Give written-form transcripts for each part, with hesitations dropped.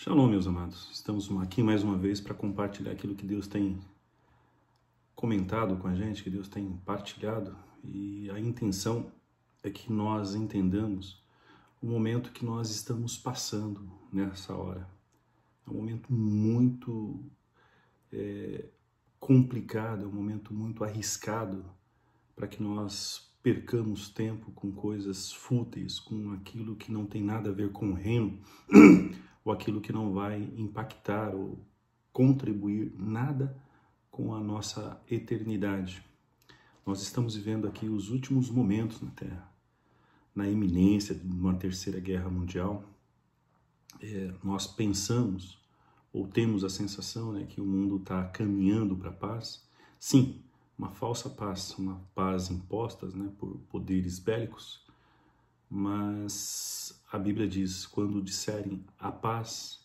Shalom, meus amados. Estamos aqui mais uma vez para compartilhar aquilo que Deus tem comentado com a gente, que Deus tem partilhado, e a intenção é que nós entendamos o momento que nós estamos passando nessa hora. É um momento muito complicado, é um momento muito arriscado para que nós percamos tempo com coisas fúteis, com aquilo que não tem nada a ver com o reino, ou aquilo que não vai impactar ou contribuir nada com a nossa eternidade. Nós estamos vivendo aqui os últimos momentos na Terra, na iminência de uma terceira guerra mundial. Nós pensamos, ou temos a sensação, que o mundo está caminhando para a paz. Sim, uma falsa paz, uma paz imposta por poderes bélicos, mas a Bíblia diz, quando disserem a paz,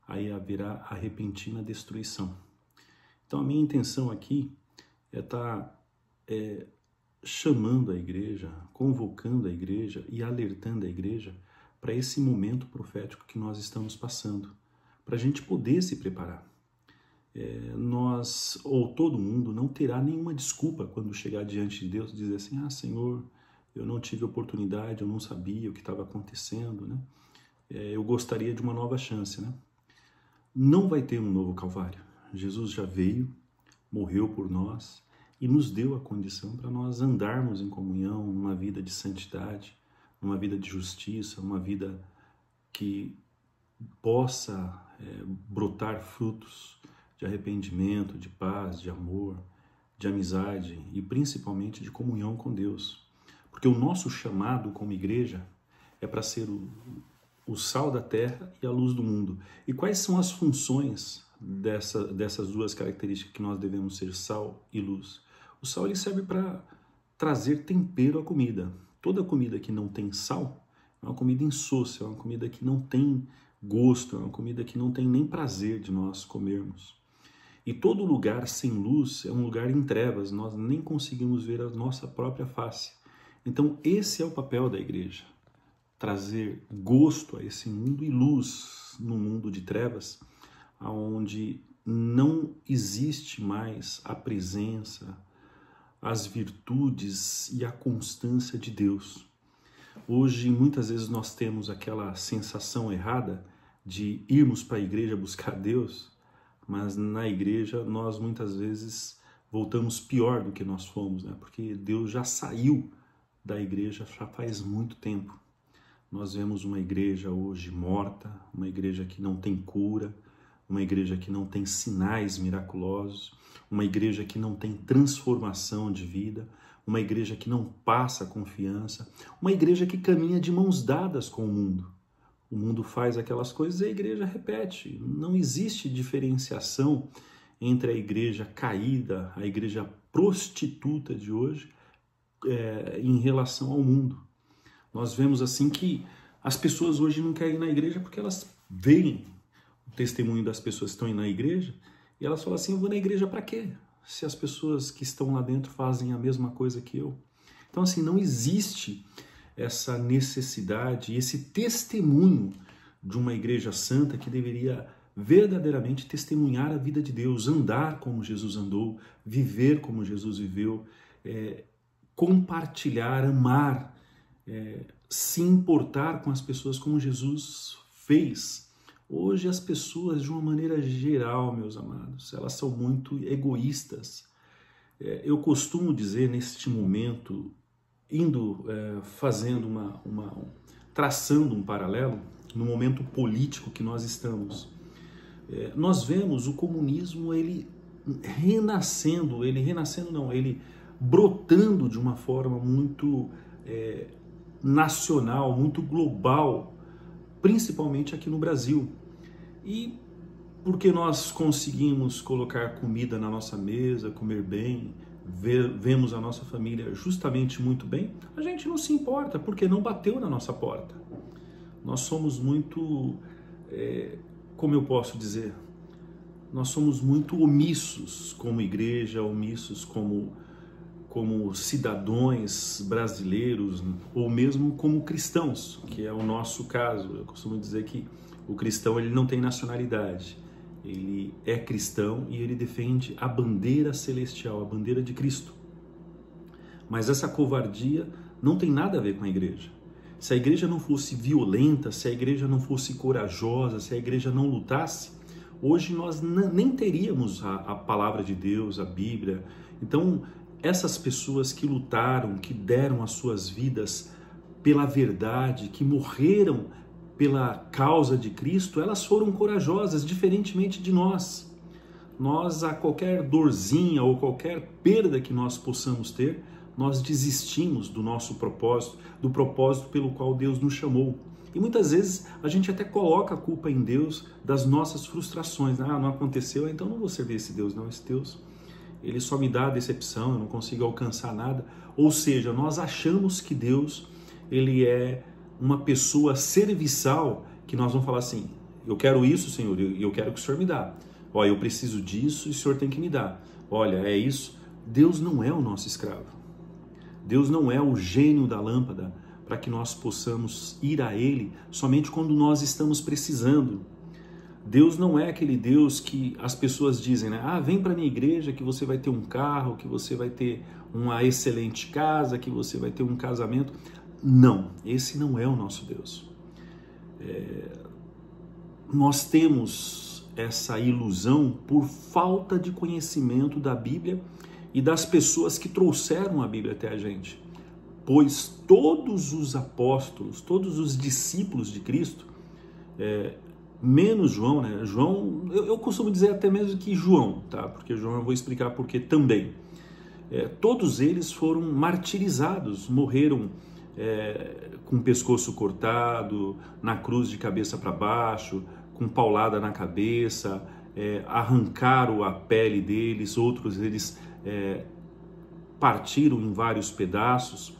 aí haverá a repentina destruição. Então a minha intenção aqui é estar chamando a igreja, convocando a igreja e alertando a igreja para esse momento profético que nós estamos passando, para a gente poder se preparar. Nós, ou todo mundo, não terá nenhuma desculpa quando chegar diante de Deus e dizer assim, Senhor, eu não tive oportunidade, eu não sabia o que estava acontecendo, eu gostaria de uma nova chance, Não vai ter um novo Calvário. Jesus já veio, morreu por nós e nos deu a condição para nós andarmos em comunhão, numa vida de santidade, numa vida de justiça, uma vida que possa brotar frutos de arrependimento, de paz, de amor, de amizade e principalmente de comunhão com Deus. Porque o nosso chamado como igreja é para ser o sal da terra e a luz do mundo. E quais são as funções dessas duas características que nós devemos ser, sal e luz? O sal ele serve para trazer tempero à comida. Toda comida que não tem sal é uma comida insossa, é uma comida que não tem gosto, é uma comida que não tem nem prazer de nós comermos. E todo lugar sem luz é um lugar em trevas, nós nem conseguimos ver a nossa própria face. Então esse é o papel da igreja, trazer gosto a esse mundo e luz no mundo de trevas, onde não existe mais a presença, as virtudes e a constância de Deus. Hoje, muitas vezes nós temos aquela sensação errada de irmos para a igreja buscar Deus, mas na igreja nós muitas vezes voltamos pior do que nós fomos, porque Deus já saiu da igreja já faz muito tempo. Nós vemos uma igreja hoje morta, uma igreja que não tem cura, uma igreja que não tem sinais miraculosos, uma igreja que não tem transformação de vida, uma igreja que não passa confiança, uma igreja que caminha de mãos dadas com o mundo. O mundo faz aquelas coisas e a igreja repete. Não existe diferenciação entre a igreja caída, a igreja prostituta de hoje, em relação ao mundo. Nós vemos assim que as pessoas hoje não querem ir na igreja porque elas veem o testemunho das pessoas que estão indo na igreja e elas falam assim, eu vou na igreja para quê? Se as pessoas que estão lá dentro fazem a mesma coisa que eu. Então assim, não existe essa necessidade, esse testemunho de uma igreja santa que deveria verdadeiramente testemunhar a vida de Deus, andar como Jesus andou, viver como Jesus viveu, compartilhar, amar, se importar com as pessoas como Jesus fez. Hoje as pessoas, de uma maneira geral, meus amados, elas são muito egoístas. Eu costumo dizer neste momento, fazendo traçando um paralelo, no momento político que nós estamos, nós vemos o comunismo, ele brotando de uma forma muito nacional, muito global, principalmente aqui no Brasil. E porque nós conseguimos colocar comida na nossa mesa, comer bem, vemos a nossa família justamente muito bem, a gente não se importa, porque não bateu na nossa porta. Nós somos muito, como eu posso dizer, nós somos muito omissos como igreja, omissos como como cidadãos brasileiros ou mesmo como cristãos, que é o nosso caso. Eu costumo dizer que o cristão ele não tem nacionalidade, ele é cristão e ele defende a bandeira celestial, a bandeira de Cristo. Mas essa covardia não tem nada a ver com a igreja. Se a igreja não fosse violenta, se a igreja não fosse corajosa, se a igreja não lutasse, hoje nós nem teríamos a palavra de Deus, a Bíblia. Então, essas pessoas que lutaram, que deram as suas vidas pela verdade, que morreram pela causa de Cristo, elas foram corajosas, diferentemente de nós. Nós, a qualquer dorzinha ou qualquer perda que nós possamos ter, nós desistimos do nosso propósito, do propósito pelo qual Deus nos chamou. E muitas vezes a gente até coloca a culpa em Deus das nossas frustrações. Ah, não aconteceu, então não vou servir esse Deus, não. Esse Deus, ele só me dá a decepção, eu não consigo alcançar nada. Ou seja, nós achamos que Deus, ele é uma pessoa serviçal, que nós vamos falar assim, eu quero isso, Senhor, e eu quero que o Senhor me dá. Olha, eu preciso disso e o Senhor tem que me dar. Olha, é isso. Deus não é o nosso escravo. Deus não é o gênio da lâmpada para que nós possamos ir a Ele somente quando nós estamos precisando. Deus não é aquele Deus que as pessoas dizem, né? Ah, vem para a minha igreja que você vai ter um carro, que você vai ter uma excelente casa, que você vai ter um casamento. Não, esse não é o nosso Deus. Nós temos essa ilusão por falta de conhecimento da Bíblia e das pessoas que trouxeram a Bíblia até a gente. Pois todos os apóstolos, todos os discípulos de Cristo, menos João, né? João, eu costumo dizer até mesmo que João, tá? Porque João eu vou explicar porque também. Todos eles foram martirizados, morreram com o pescoço cortado, na cruz de cabeça para baixo, com paulada na cabeça, arrancaram a pele deles, outros eles partiram em vários pedaços.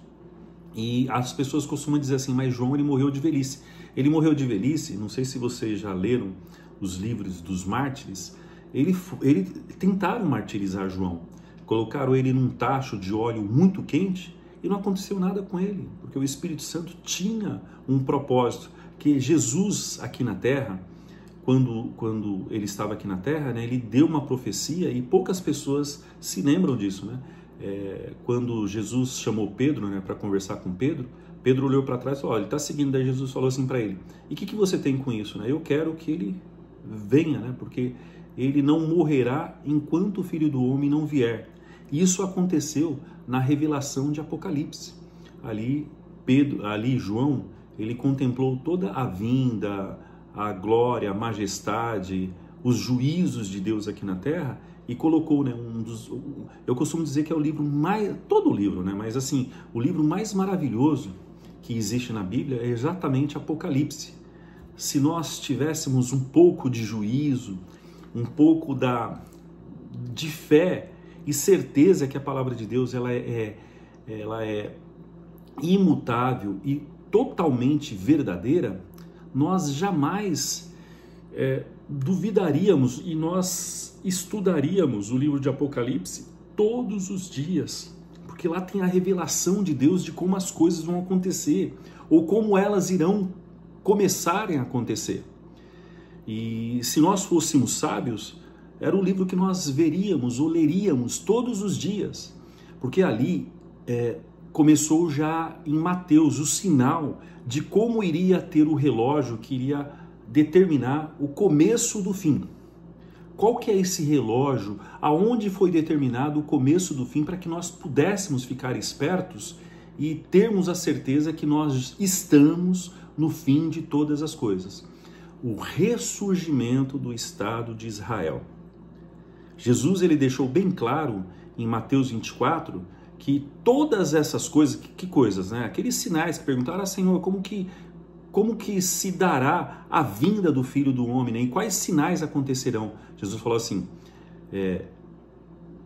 E as pessoas costumam dizer assim, mas João ele morreu de velhice. Ele morreu de velhice, não sei se vocês já leram os livros dos mártires, ele tentaram martirizar João, colocaram ele num tacho de óleo muito quente e não aconteceu nada com ele, porque o Espírito Santo tinha um propósito, que Jesus aqui na Terra, quando ele estava aqui na Terra, né, ele deu uma profecia e poucas pessoas se lembram disso, né? Quando Jesus chamou Pedro, né, para conversar com Pedro, Pedro olhou para trás e falou, olha, ele está seguindo, daí Jesus falou assim para ele, e o que você tem com isso? Né? Eu quero que ele venha, né, porque ele não morrerá enquanto o Filho do Homem não vier. E isso aconteceu na revelação de Apocalipse. Ali João, ele contemplou toda a vinda, a glória, a majestade, os juízos de Deus aqui na Terra, e colocou, né, eu costumo dizer que é o livro mais, todo o livro, né, mas assim, o livro mais maravilhoso que existe na Bíblia é exatamente Apocalipse. Se nós tivéssemos um pouco de juízo, um pouco de fé e certeza que a palavra de Deus ela é imutável e totalmente verdadeira, nós jamais duvidaríamos e nós estudaríamos o livro de Apocalipse todos os dias, porque lá tem a revelação de Deus de como as coisas vão acontecer ou como elas irão começarem a acontecer. E se nós fôssemos sábios, era o livro que nós veríamos ou leríamos todos os dias, porque ali começou já em Mateus o sinal de como iria ter o relógio que iria determinar o começo do fim. Qual que é esse relógio? Aonde foi determinado o começo do fim para que nós pudéssemos ficar espertos e termos a certeza que nós estamos no fim de todas as coisas? O ressurgimento do Estado de Israel. Jesus ele deixou bem claro em Mateus 24 que todas essas coisas, que coisas, né? Aqueles sinais que perguntaram, Senhor, como que se dará a vinda do Filho do Homem, né? E quais sinais acontecerão? Jesus falou assim,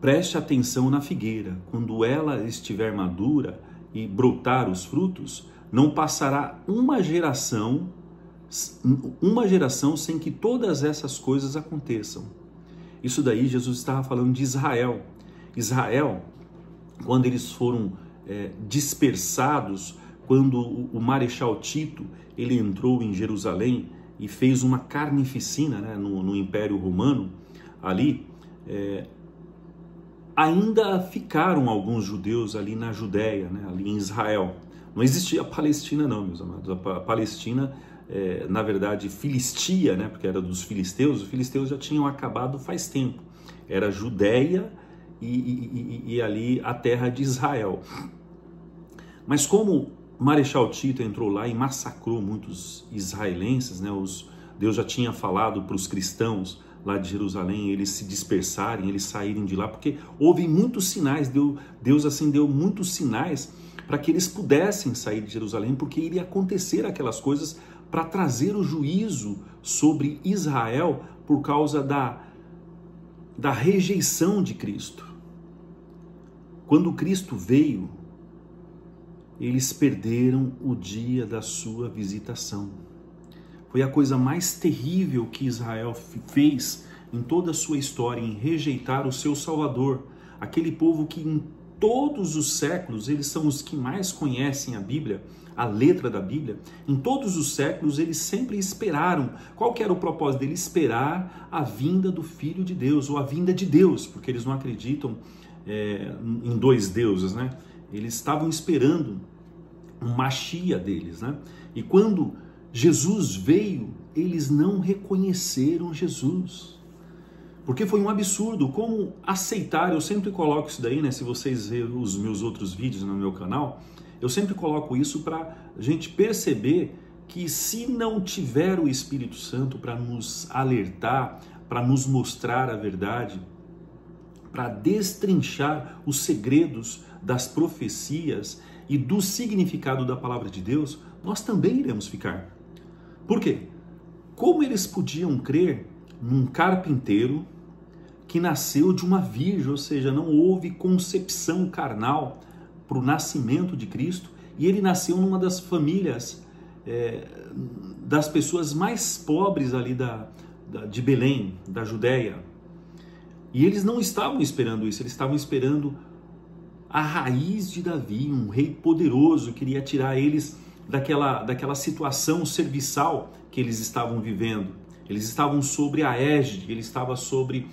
preste atenção na figueira, quando ela estiver madura e brotar os frutos, não passará uma geração sem que todas essas coisas aconteçam. Isso daí Jesus estava falando de Israel. Israel, quando eles foram dispersados, quando o Marechal Tito ele entrou em Jerusalém e fez uma carnificina, né, no Império Romano, ali, ainda ficaram alguns judeus ali na Judéia, né, ali em Israel. Não existia a Palestina não, meus amados. A Palestina, na verdade, filistia, né, porque era dos filisteus. Os filisteus já tinham acabado faz tempo. Era Judéia e ali a terra de Israel. Mas como Marechal Tito entrou lá e massacrou muitos israelenses, né, Deus já tinha falado para os cristãos lá de Jerusalém, eles se dispersarem, eles saírem de lá, porque houve muitos sinais, Deus assim deu muitos sinais para que eles pudessem sair de Jerusalém, porque iria acontecer aquelas coisas para trazer o juízo sobre Israel por causa da rejeição de Cristo. Quando Cristo veio, eles perderam o dia da sua visitação. Foi a coisa mais terrível que Israel fez em toda a sua história, em rejeitar o seu Salvador. Aquele povo que em todos os séculos, eles são os que mais conhecem a Bíblia, a letra da Bíblia. Em todos os séculos, eles sempre esperaram. Qual que era o propósito deles? Esperar a vinda do Filho de Deus, ou a vinda de Deus, porque eles não acreditam em dois deuses, né? Eles estavam esperando um Machia deles, né? E quando Jesus veio, eles não reconheceram Jesus. Porque foi um absurdo. Como aceitar? Eu sempre coloco isso daí, né? Se vocês verem os meus outros vídeos no meu canal, eu sempre coloco isso para a gente perceber que se não tiver o Espírito Santo para nos alertar, para nos mostrar a verdade, para destrinchar os segredos das profecias e do significado da palavra de Deus, nós também iremos ficar. Por quê? Como eles podiam crer num carpinteiro que nasceu de uma virgem, ou seja, não houve concepção carnal para o nascimento de Cristo, e ele nasceu numa das famílias das pessoas mais pobres ali de Belém, da Judéia. E eles não estavam esperando isso, eles estavam esperando a raiz de Davi, um rei poderoso, que iria tirar eles daquela situação serviçal que eles estavam vivendo. Eles estavam sobre a égide, eles estavam sobre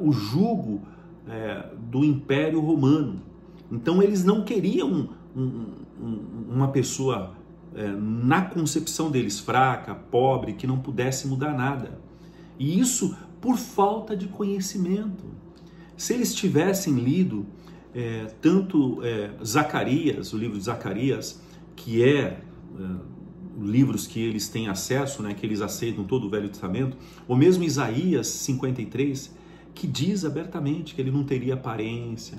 o jugo do Império Romano. Então eles não queriam uma pessoa na concepção deles fraca, pobre, que não pudesse mudar nada. E isso por falta de conhecimento. Se eles tivessem lido tanto Zacarias, o livro de Zacarias, que livros que eles têm acesso, né, que eles aceitam todo o Velho Testamento, ou mesmo Isaías 53, que diz abertamente que ele não teria aparência,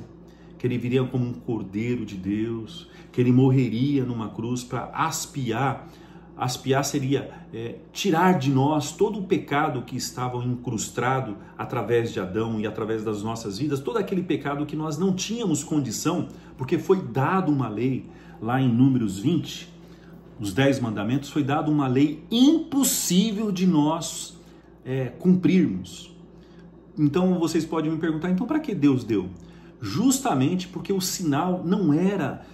que ele viria como um cordeiro de Deus, que ele morreria numa cruz para aspiar. Aspiar seria tirar de nós todo o pecado que estava incrustado através de Adão e através das nossas vidas, todo aquele pecado que nós não tínhamos condição, porque foi dado uma lei, lá em Números 20, os 10 mandamentos, foi dada uma lei impossível de nós cumprirmos. Então vocês podem me perguntar, então para que Deus deu? Justamente porque o sinal não era...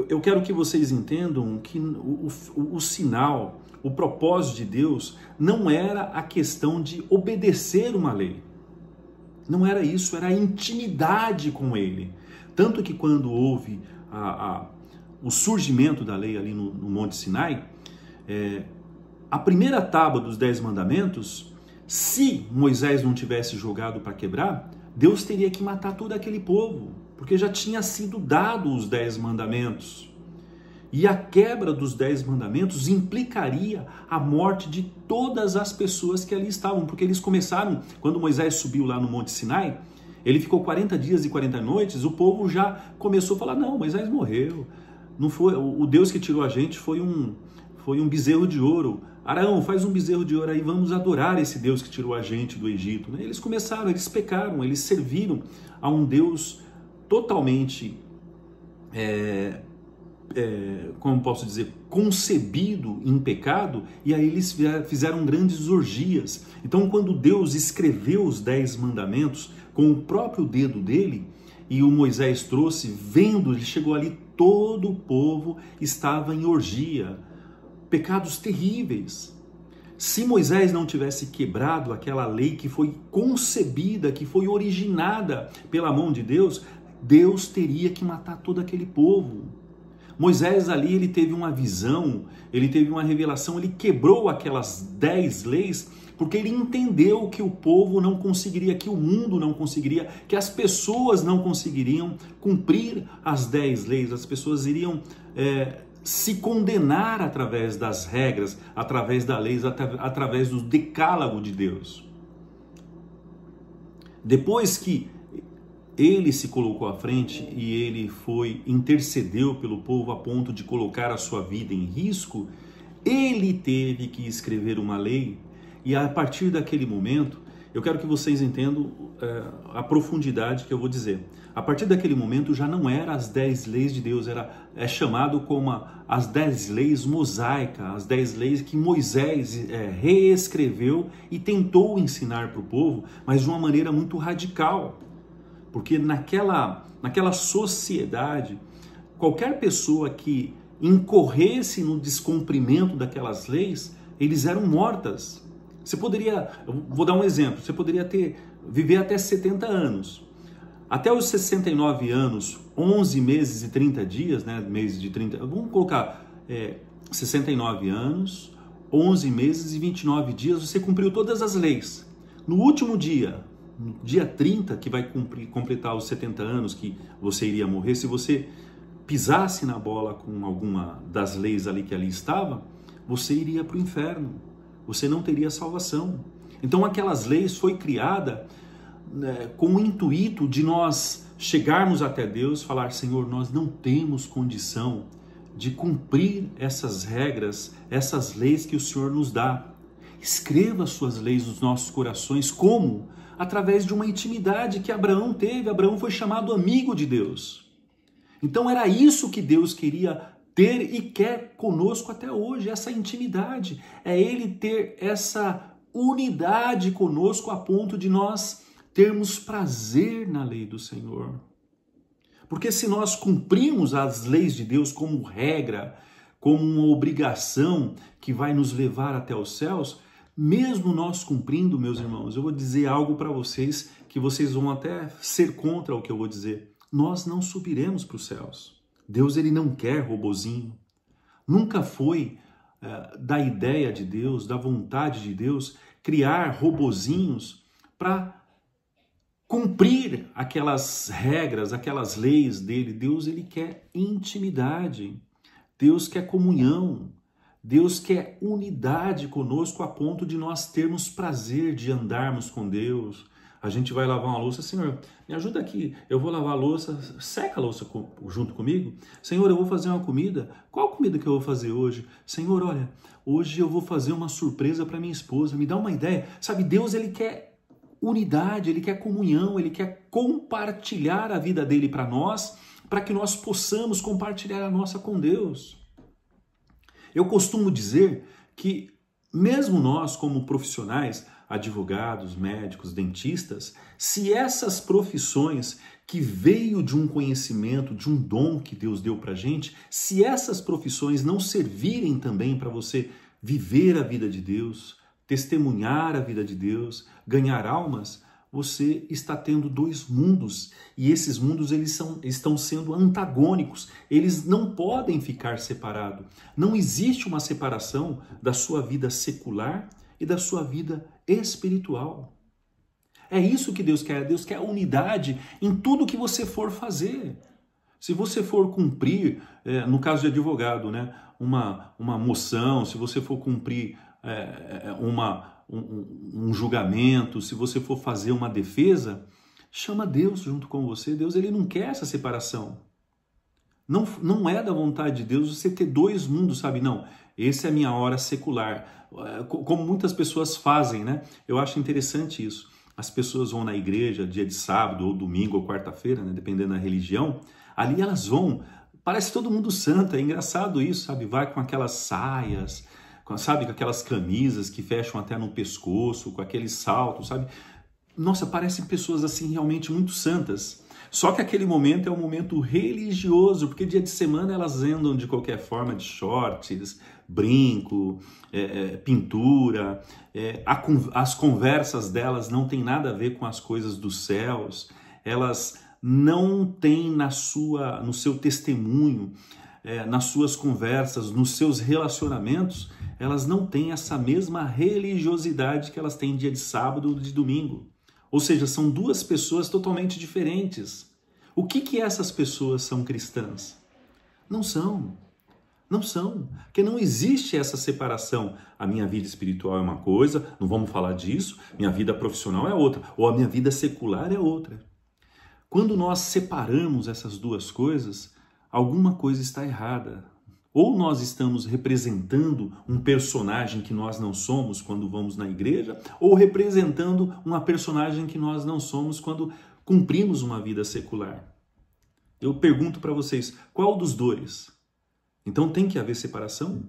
Eu quero que vocês entendam que o sinal, o propósito de Deus, não era a questão de obedecer uma lei. Não era isso, era a intimidade com Ele. Tanto que quando houve o surgimento da lei ali no Monte Sinai, a primeira tábua dos 10 mandamentos, se Moisés não tivesse jogado para quebrar, Deus teria que matar todo aquele povo, porque já tinha sido dado os 10 mandamentos. E a quebra dos 10 mandamentos implicaria a morte de todas as pessoas que ali estavam, porque eles começaram, quando Moisés subiu lá no Monte Sinai, ele ficou 40 dias e 40 noites, o povo já começou a falar, não, Moisés morreu, não foi, o Deus que tirou a gente foi um bezerro de ouro. Arão, faz um bezerro de ouro aí, vamos adorar esse Deus que tirou a gente do Egito. Eles começaram, eles pecaram, eles serviram a um Deus totalmente, como posso dizer, concebido em pecado, e aí eles fizeram grandes orgias. Então, quando Deus escreveu os 10 mandamentos com o próprio dedo dele, e o Moisés trouxe, vendo, ele chegou ali, todo o povo estava em orgia, pecados terríveis. Se Moisés não tivesse quebrado aquela lei que foi concebida, que foi originada pela mão de Deus, Deus teria que matar todo aquele povo. Moisés ali, ele teve uma visão, ele teve uma revelação, ele quebrou aquelas 10 leis, porque ele entendeu que o povo não conseguiria, que o mundo não conseguiria, que as pessoas não conseguiriam cumprir as 10 leis, as pessoas iriam se condenar através das regras, através das leis, através do decálogo de Deus. Depois que ele se colocou à frente e ele intercedeu pelo povo a ponto de colocar a sua vida em risco, ele teve que escrever uma lei, e a partir daquele momento, eu quero que vocês entendam a profundidade que eu vou dizer. A partir daquele momento já não era as 10 leis de Deus, é chamado como as 10 leis mosaicas, as 10 leis que Moisés reescreveu e tentou ensinar para o povo, mas de uma maneira muito radical. Porque naquela sociedade, qualquer pessoa que incorresse no descumprimento daquelas leis, eles eram mortas. Você poderia, vou dar um exemplo, você poderia viver até 70 anos. Até os 69 anos, 11 meses e 30 dias, né, meses de 30, vamos colocar 69 anos, 11 meses e 29 dias, você cumpriu todas as leis. No último dia, no dia 30, que vai completar os 70 anos que você iria morrer, se você pisasse na bola com alguma das leis ali que ali estava, você iria para o inferno. Você não teria salvação. Então aquelas leis foi criada com o intuito de nós chegarmos até Deus e falar: Senhor, nós não temos condição de cumprir essas regras, essas leis que o Senhor nos dá. Escreva as suas leis nos nossos corações. Como? Através de uma intimidade que Abraão teve. Abraão foi chamado amigo de Deus. Então era isso que Deus queria ter e quer conosco até hoje, essa intimidade. É Ele ter essa unidade conosco a ponto de nós termos prazer na lei do Senhor. Porque se nós cumprirmos as leis de Deus como regra, como uma obrigação que vai nos levar até os céus, mesmo nós cumprindo, meus irmãos, eu vou dizer algo para vocês que vocês vão até ser contra o que eu vou dizer. Nós não subiremos para os céus. Deus, ele não quer robozinho. Nunca foi da ideia de Deus, da vontade de Deus, criar robozinhos para cumprir aquelas regras, aquelas leis dele. Deus, ele quer intimidade. Deus quer comunhão. Deus quer unidade conosco a ponto de nós termos prazer de andarmos com Deus. A gente vai lavar uma louça, Senhor, me ajuda aqui, eu vou lavar a louça, seca a louça junto comigo. Senhor, eu vou fazer uma comida, qual comida que eu vou fazer hoje? Senhor, olha, hoje eu vou fazer uma surpresa para minha esposa, me dá uma ideia. Sabe, Deus, ele quer unidade, ele quer comunhão, ele quer compartilhar a vida dele para nós, para que nós possamos compartilhar a nossa com Deus. Eu costumo dizer que mesmo nós como profissionais, advogados, médicos, dentistas, se essas profissões que veio de um conhecimento, de um dom que Deus deu para a gente, se essas profissões não servirem também para você viver a vida de Deus, testemunhar a vida de Deus, ganhar almas, você está tendo dois mundos e esses mundos estão sendo antagônicos, eles não podem ficar separados. Não existe uma separação da sua vida secular e da sua vida espiritual. É isso que Deus quer. Deus quer unidade em tudo que você for fazer. Se você for cumprir, no caso de advogado, né, uma moção, se você for cumprir um julgamento, se você for fazer uma defesa, chama Deus junto com você. Deus, ele não quer essa separação. Não é da vontade de Deus você ter dois mundos, sabe? Não, essa é a minha hora secular. Como muitas pessoas fazem, né? Eu acho interessante isso. As pessoas vão na igreja dia de sábado, ou domingo, ou quarta-feira, né? Dependendo da religião. Ali elas vão, parece todo mundo santo, é engraçado isso, sabe? Vai com aquelas saias, sabe? Com aquelas camisas que fecham até no pescoço, com aqueles saltos, sabe? Nossa, parecem pessoas assim realmente muito santas. Só que aquele momento é um momento religioso, porque dia de semana elas andam de qualquer forma de shorts, brinco, pintura, as conversas delas não tem nada a ver com as coisas dos céus, elas não têm no seu testemunho, nas suas conversas, nos seus relacionamentos, elas não têm essa mesma religiosidade que elas têm dia de sábado ou de domingo. Ou seja, são duas pessoas totalmente diferentes. O que essas pessoas são cristãs? Não são. Não são. Porque não existe essa separação. A minha vida espiritual é uma coisa, não vamos falar disso, minha vida profissional é outra, ou a minha vida secular é outra. Quando nós separamos essas duas coisas, alguma coisa está errada. Ou nós estamos representando um personagem que nós não somos quando vamos na igreja, ou representando uma personagem que nós não somos quando cumprimos uma vida secular. Eu pergunto para vocês, qual dos dois? Então tem que haver separação?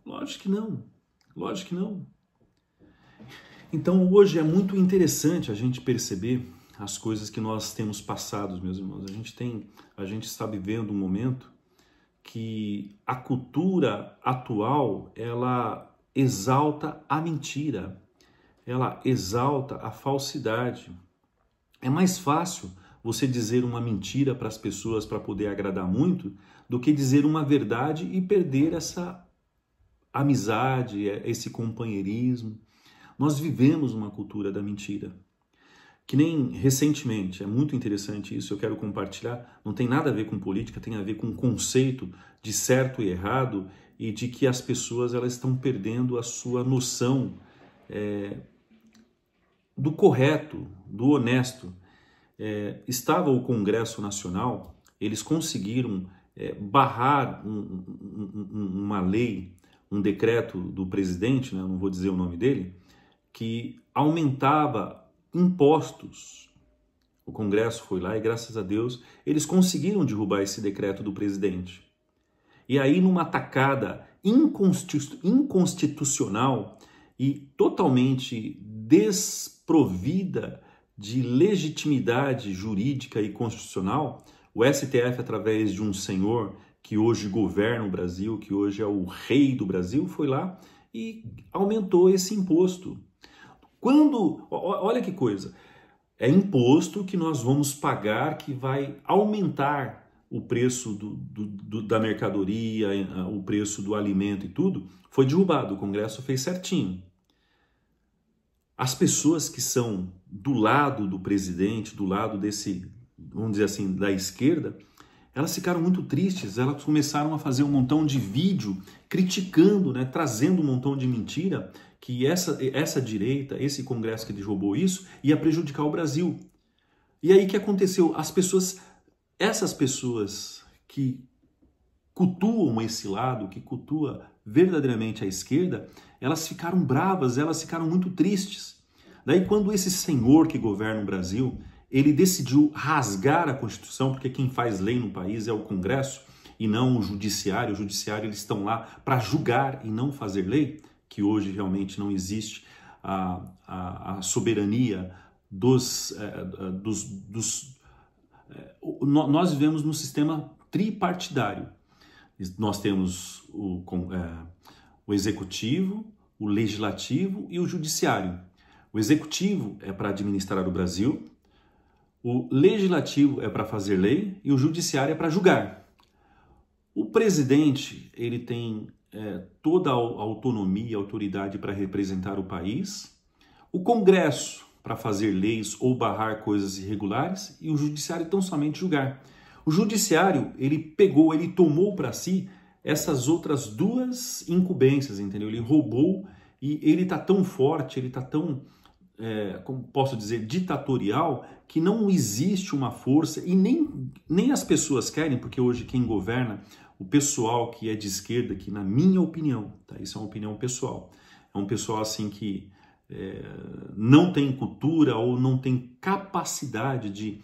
Lógico que não. Lógico que não. Então hoje é muito interessante a gente perceber as coisas que nós temos passado, meus irmãos. A gente está vivendo um momento que a cultura atual, ela exalta a mentira, ela exalta a falsidade. É mais fácil você dizer uma mentira para as pessoas para poder agradar muito do que dizer uma verdade e perder essa amizade, esse companheirismo. Nós vivemos uma cultura da mentira. Que nem recentemente, é muito interessante isso, eu quero compartilhar, não tem nada a ver com política, tem a ver com o conceito de certo e errado e de que as pessoas elas estão perdendo a sua noção do correto, do honesto. Estava o Congresso Nacional, eles conseguiram barrar uma lei, um decreto do presidente, né, não vou dizer o nome dele, que aumentava impostos. O Congresso foi lá e, graças a Deus, eles conseguiram derrubar esse decreto do presidente. E aí, numa tacada inconstitucional e totalmente desprovida de legitimidade jurídica e constitucional, o STF, através de um senhor que hoje governa o Brasil, que hoje é o rei do Brasil, foi lá e aumentou esse imposto. Olha que coisa, é imposto que nós vamos pagar que vai aumentar o preço da mercadoria, o preço do alimento e tudo, foi derrubado, o Congresso fez certinho. As pessoas que são do lado do presidente, do lado desse, vamos dizer assim, da esquerda, elas ficaram muito tristes, elas começaram a fazer um montão de vídeo criticando, né, trazendo um montão de mentira, que essa direita, esse Congresso que derrubou isso, ia prejudicar o Brasil. E aí o que aconteceu? Essas pessoas que cultuam esse lado, que cultua verdadeiramente a esquerda, elas ficaram bravas, elas ficaram muito tristes. Daí quando esse senhor que governa o Brasil, ele decidiu rasgar a Constituição, porque quem faz lei no país é o Congresso e não o Judiciário. O Judiciário, eles estão lá para julgar e não fazer lei, que hoje realmente não existe a soberania nós vivemos num sistema tripartidário. Nós temos o executivo, o legislativo e o judiciário. O executivo é para administrar o Brasil, o legislativo é para fazer lei e o judiciário é para julgar. O presidente, ele tem toda a autonomia e autoridade para representar o país, o Congresso para fazer leis ou barrar coisas irregulares e o judiciário tão somente julgar. O judiciário, ele tomou para si essas outras duas incumbências, entendeu? Ele roubou e ele está tão forte, ele está tão, como posso dizer, ditatorial, que não existe uma força e nem as pessoas querem, porque hoje quem governa, o pessoal que é de esquerda, que na minha opinião, tá? Isso é uma opinião pessoal, é um pessoal assim que não tem cultura ou não tem capacidade de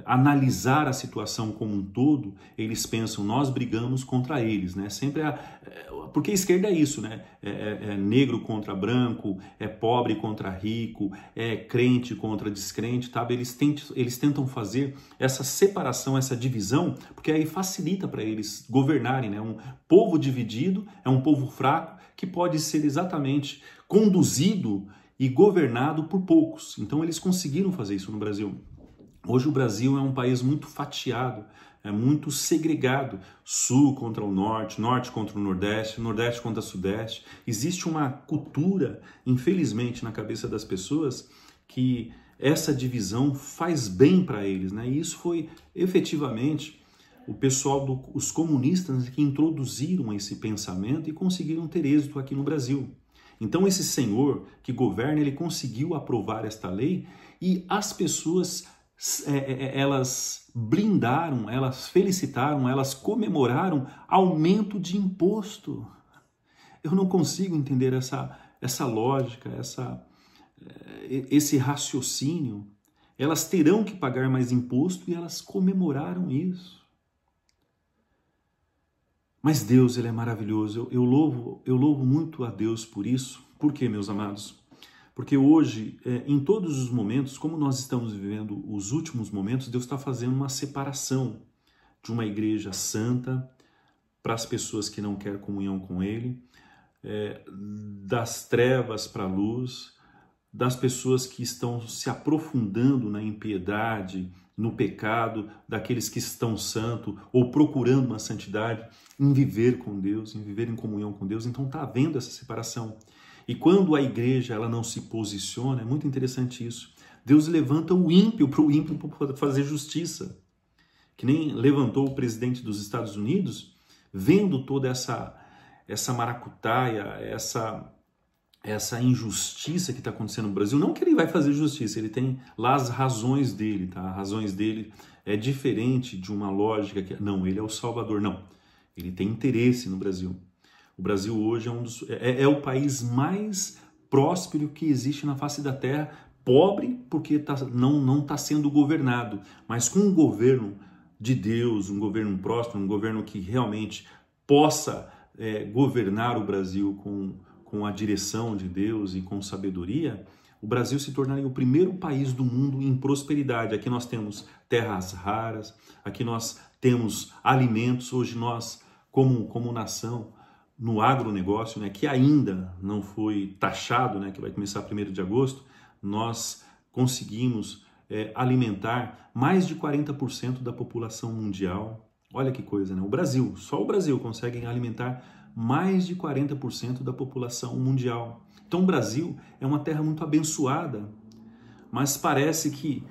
analisar a situação como um todo, eles pensam, nós brigamos contra eles, né? Sempre porque a esquerda é isso, né? É negro contra branco, é pobre contra rico, é crente contra descrente, tá? Eles tentam fazer essa separação, essa divisão, porque aí facilita para eles governarem, né? Um povo dividido é um povo fraco que pode ser exatamente conduzido e governado por poucos. Então eles conseguiram fazer isso no Brasil. Hoje o Brasil é um país muito fatiado, é muito segregado, sul contra o norte, norte contra o nordeste, nordeste contra o sudeste. Existe uma cultura, infelizmente, na cabeça das pessoas que essa divisão faz bem para eles, né? E isso foi efetivamente o pessoal, os comunistas que introduziram esse pensamento e conseguiram ter êxito aqui no Brasil. Então esse senhor que governa, ele conseguiu aprovar esta lei e as pessoas elas blindaram, elas felicitaram, elas comemoraram aumento de imposto. Eu não consigo entender essa lógica, esse raciocínio. Elas terão que pagar mais imposto e elas comemoraram isso. Mas Deus, ele é maravilhoso. Eu louvo muito a Deus por isso. Por quê, meus amados? Porque hoje, em todos os momentos, como nós estamos vivendo os últimos momentos, Deus está fazendo uma separação de uma igreja santa para as pessoas que não querem comunhão com Ele, das trevas para a luz, das pessoas que estão se aprofundando na impiedade, no pecado, daqueles que estão santos ou procurando uma santidade, em viver com Deus, em viver em comunhão com Deus. Então está havendo essa separação. E quando a igreja ela não se posiciona, é muito interessante isso. Deus levanta o ímpio para o ímpio fazer justiça. Que nem levantou o presidente dos Estados Unidos, vendo toda essa maracutaia, essa injustiça que está acontecendo no Brasil. Não que ele vai fazer justiça, ele tem lá as razões dele, tá? As razões dele é diferente de uma lógica que... Não, ele é o Salvador, não. Ele tem interesse no Brasil. O Brasil hoje é o país mais próspero que existe na face da terra, pobre porque não está sendo governado, mas com um governo de Deus, um governo próspero, um governo que realmente possa governar o Brasil com a direção de Deus e com sabedoria, o Brasil se tornaria o primeiro país do mundo em prosperidade. Aqui nós temos terras raras, aqui nós temos alimentos, hoje nós, como nação, no agronegócio, né, que ainda não foi taxado, né, que vai começar 1º de agosto, nós conseguimos alimentar mais de 40% da população mundial. Olha que coisa, né? O Brasil, só o Brasil consegue alimentar mais de 40% da população mundial. Então o Brasil é uma terra muito abençoada, mas parece que,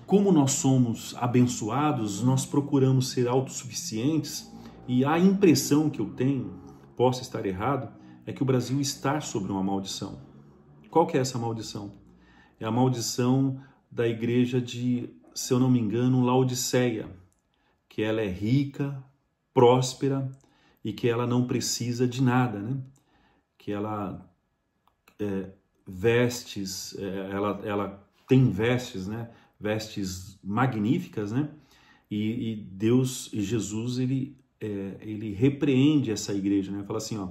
como nós somos abençoados, nós procuramos ser autossuficientes e a impressão que eu tenho, posso estar errado, é que o Brasil está sobre uma maldição. Qual que é essa maldição? É a maldição da igreja de, se eu não me engano, Laodiceia, que ela é rica, próspera e que ela não precisa de nada, né? Que ela ela tem vestes, né? Vestes magníficas, né? E Deus e Jesus, ele repreende essa igreja, né? Fala assim, ó,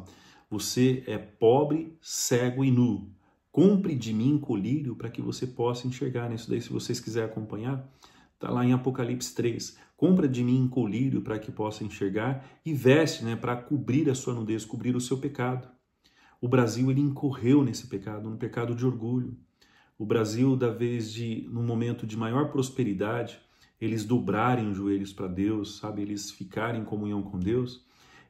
você é pobre, cego e nu. Compre de mim colírio para que você possa enxergar nisso daí. Se vocês quiserem acompanhar, está lá em Apocalipse 3. Compra de mim colírio para que possa enxergar e veste, né, para cobrir a sua nudez, cobrir o seu pecado. O Brasil, ele incorreu nesse pecado, no pecado de orgulho. O Brasil, no momento de maior prosperidade, eles dobrarem os joelhos para Deus, sabe? Eles ficarem em comunhão com Deus.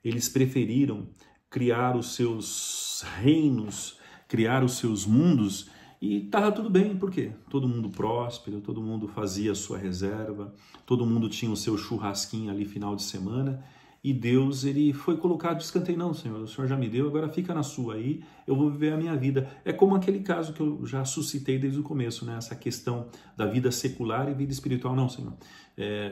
Eles preferiram criar os seus reinos, criar os seus mundos, e estava tudo bem, por quê? Todo mundo próspero, todo mundo fazia a sua reserva, todo mundo tinha o seu churrasquinho ali final de semana, e Deus, ele foi colocado de escanteio. Não, Senhor, o Senhor já me deu, agora fica na sua aí, eu vou viver a minha vida. É como aquele caso que eu já suscitei desde o começo, né? Essa questão da vida secular e vida espiritual. Não, Senhor,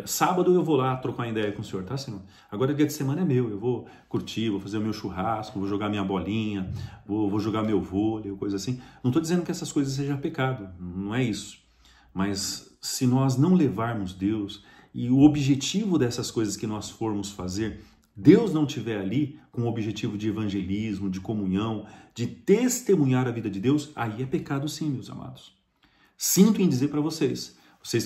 sábado eu vou lá trocar uma ideia com o Senhor, tá, Senhor? Agora o dia de semana é meu, eu vou curtir, vou fazer o meu churrasco, vou jogar minha bolinha, vou jogar meu vôlei, coisa assim. Não estou dizendo que essas coisas sejam pecado, não é isso. Mas se nós não levarmos Deus e o objetivo dessas coisas que nós formos fazer, Deus não estiver ali com o objetivo de evangelismo, de comunhão, de testemunhar a vida de Deus, aí é pecado sim, meus amados. Sinto em dizer para vocês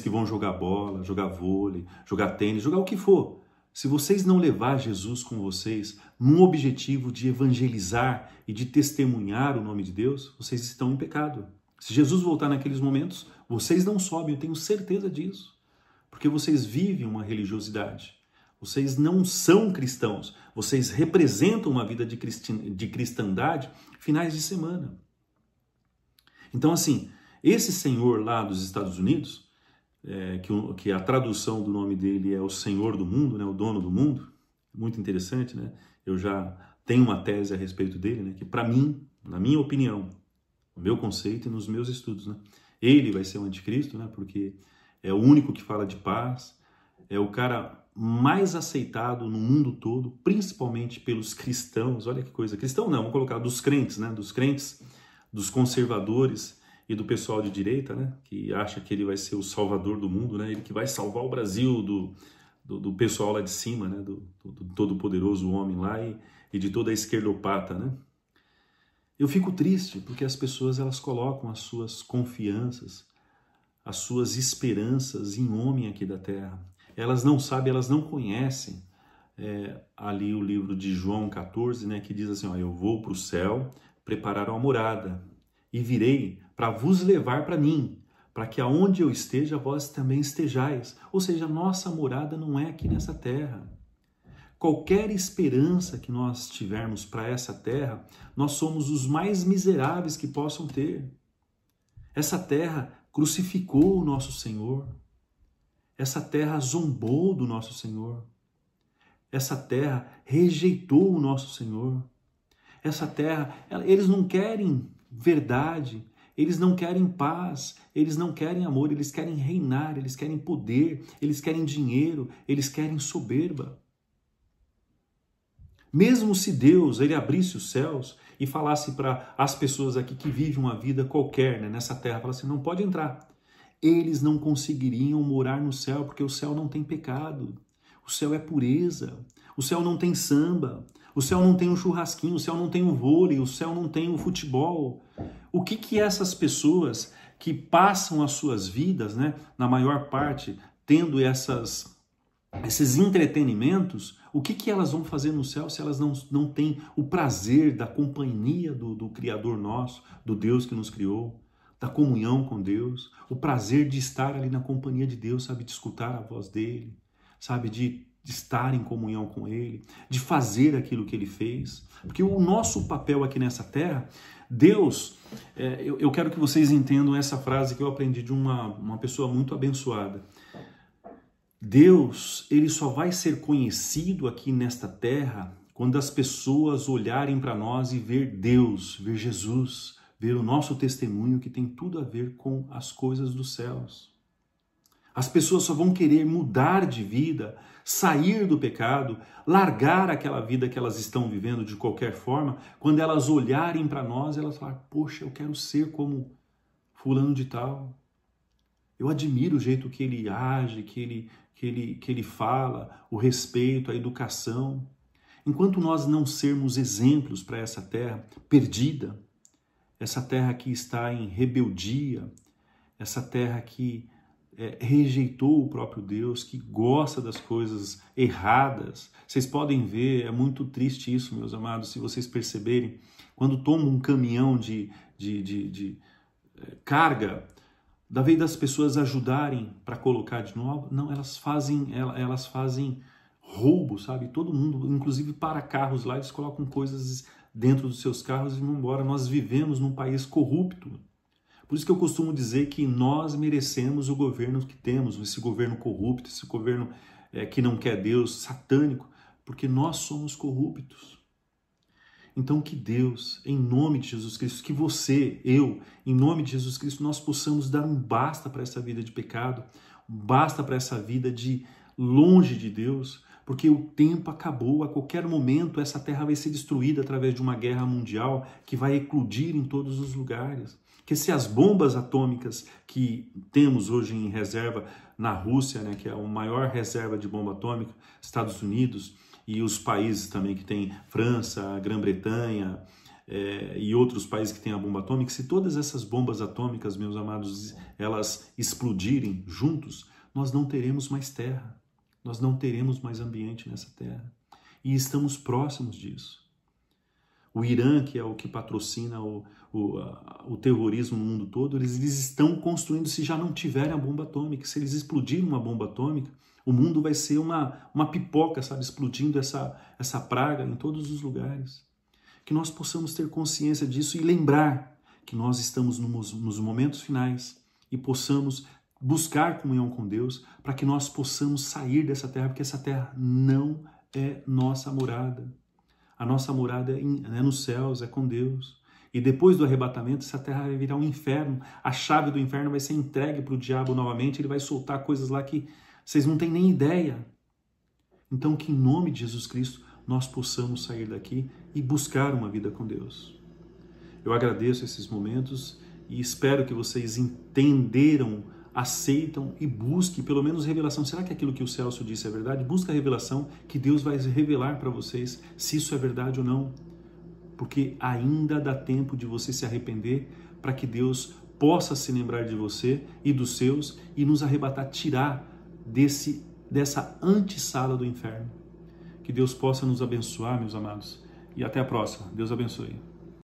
que vão jogar bola, jogar vôlei, jogar tênis, jogar o que for, se vocês não levar Jesus com vocês num objetivo de evangelizar e de testemunhar o nome de Deus, vocês estão em pecado. Se Jesus voltar naqueles momentos, vocês não sobem, eu tenho certeza disso. Porque vocês vivem uma religiosidade. Vocês não são cristãos. Vocês representam uma vida de cristandade finais de semana. Então, assim, esse senhor lá dos Estados Unidos, que a tradução do nome dele é o Senhor do Mundo, né, o dono do mundo, muito interessante, né? Eu já tenho uma tese a respeito dele, né, que para mim, na minha opinião, no meu conceito e nos meus estudos, né, ele vai ser o anticristo, né, porque é o único que fala de paz, é o cara mais aceitado no mundo todo, principalmente pelos cristãos. Olha que coisa, cristão não, vamos colocar dos crentes, né, dos conservadores e do pessoal de direita, né, que acha que ele vai ser o salvador do mundo, né, ele que vai salvar o Brasil do pessoal lá de cima, né, do todo-poderoso homem lá e de toda a esquerdopata, né. Eu fico triste porque as pessoas elas colocam as suas confianças, as suas esperanças em homem aqui da terra. Elas não sabem, elas não conhecem ali o livro de João 14, né, que diz assim, ó, eu vou para o céu preparar uma morada e virei para vos levar para mim, para que aonde eu esteja, vós também estejais. Ou seja, nossa morada não é aqui nessa terra. Qualquer esperança que nós tivermos para essa terra, nós somos os mais miseráveis que possam ter. Essa terra crucificou o nosso Senhor. Essa terra zombou do nosso Senhor. Essa terra rejeitou o nosso Senhor. Essa terra, eles não querem verdade, eles não querem paz, eles não querem amor, eles querem reinar, eles querem poder, eles querem dinheiro, eles querem soberba. Mesmo se Deus ele abrisse os céus e falasse para as pessoas aqui que vivem uma vida qualquer, né, nessa terra, falasse, não pode entrar. Eles não conseguiriam morar no céu, porque o céu não tem pecado. O céu é pureza. O céu não tem samba. O céu não tem um churrasquinho. O céu não tem o vôlei. O céu não tem o futebol. O que essas pessoas que passam as suas vidas, né, na maior parte, tendo esses entretenimentos, o que elas vão fazer no céu se elas não têm o prazer da companhia do Criador nosso, do Deus que nos criou, da comunhão com Deus, o prazer de estar ali na companhia de Deus, sabe, de escutar a voz dele, sabe, de estar em comunhão com ele, de fazer aquilo que ele fez. Porque o nosso papel aqui nessa terra, Deus, eu quero que vocês entendam essa frase que eu aprendi de uma pessoa muito abençoada. Deus, ele só vai ser conhecido aqui nesta terra quando as pessoas olharem para nós e ver Deus, ver Jesus, ver o nosso testemunho que tem tudo a ver com as coisas dos céus. As pessoas só vão querer mudar de vida, sair do pecado, largar aquela vida que elas estão vivendo de qualquer forma, quando elas olharem para nós, elas falarem, poxa, eu quero ser como fulano de tal. Eu admiro o jeito que ele age, que ele fala, o respeito, a educação. Enquanto nós não sermos exemplos para essa terra perdida, essa terra que está em rebeldia, essa terra que rejeitou o próprio Deus, que gosta das coisas erradas. Vocês podem ver, é muito triste isso, meus amados, se vocês perceberem, quando toma um caminhão de carga, da vez das pessoas ajudarem para colocar de novo, não, elas fazem roubo, sabe? Todo mundo, inclusive para carros lá, eles colocam coisas dentro dos seus carros e vão embora. Nós vivemos num país corrupto. Por isso que eu costumo dizer que nós merecemos o governo que temos, esse governo corrupto, esse governo que não quer Deus, satânico, porque nós somos corruptos. Então que Deus, em nome de Jesus Cristo, que você, eu, em nome de Jesus Cristo, nós possamos dar um basta para essa vida de pecado, um basta para essa vida de longe de Deus, porque o tempo acabou, a qualquer momento essa terra vai ser destruída através de uma guerra mundial que vai eclodir em todos os lugares. Que se as bombas atômicas que temos hoje em reserva na Rússia, né, que é a maior reserva de bomba atômica, Estados Unidos e os países também que tem França, Grã-Bretanha e outros países que têm a bomba atômica, se todas essas bombas atômicas, meus amados, elas explodirem juntos, nós não teremos mais terra, nós não teremos mais ambiente nessa terra. E estamos próximos disso. O Irã, que é o que patrocina o terrorismo no mundo todo, eles estão construindo, se já não tiverem a bomba atômica. Se eles explodirem uma bomba atômica, o mundo vai ser uma pipoca, sabe, explodindo essa praga em todos os lugares. Que nós possamos ter consciência disso e lembrar que nós estamos nos momentos finais e possamos buscar comunhão com Deus para que nós possamos sair dessa terra, porque essa terra não é nossa morada. A nossa morada é nos céus, é com Deus. E depois do arrebatamento, essa terra vai virar um inferno. A chave do inferno vai ser entregue para o diabo novamente. Ele vai soltar coisas lá que vocês não têm nem ideia. Então, que em nome de Jesus Cristo, nós possamos sair daqui e buscar uma vida com Deus. Eu agradeço esses momentos e espero que vocês entenderam, aceitam e busquem pelo menos revelação. Será que aquilo que o Celso disse é verdade? Busca a revelação que Deus vai revelar para vocês se isso é verdade ou não. Porque ainda dá tempo de você se arrepender para que Deus possa se lembrar de você e dos seus e nos arrebatar, tirar dessa antessala do inferno. Que Deus possa nos abençoar, meus amados. E até a próxima. Deus abençoe.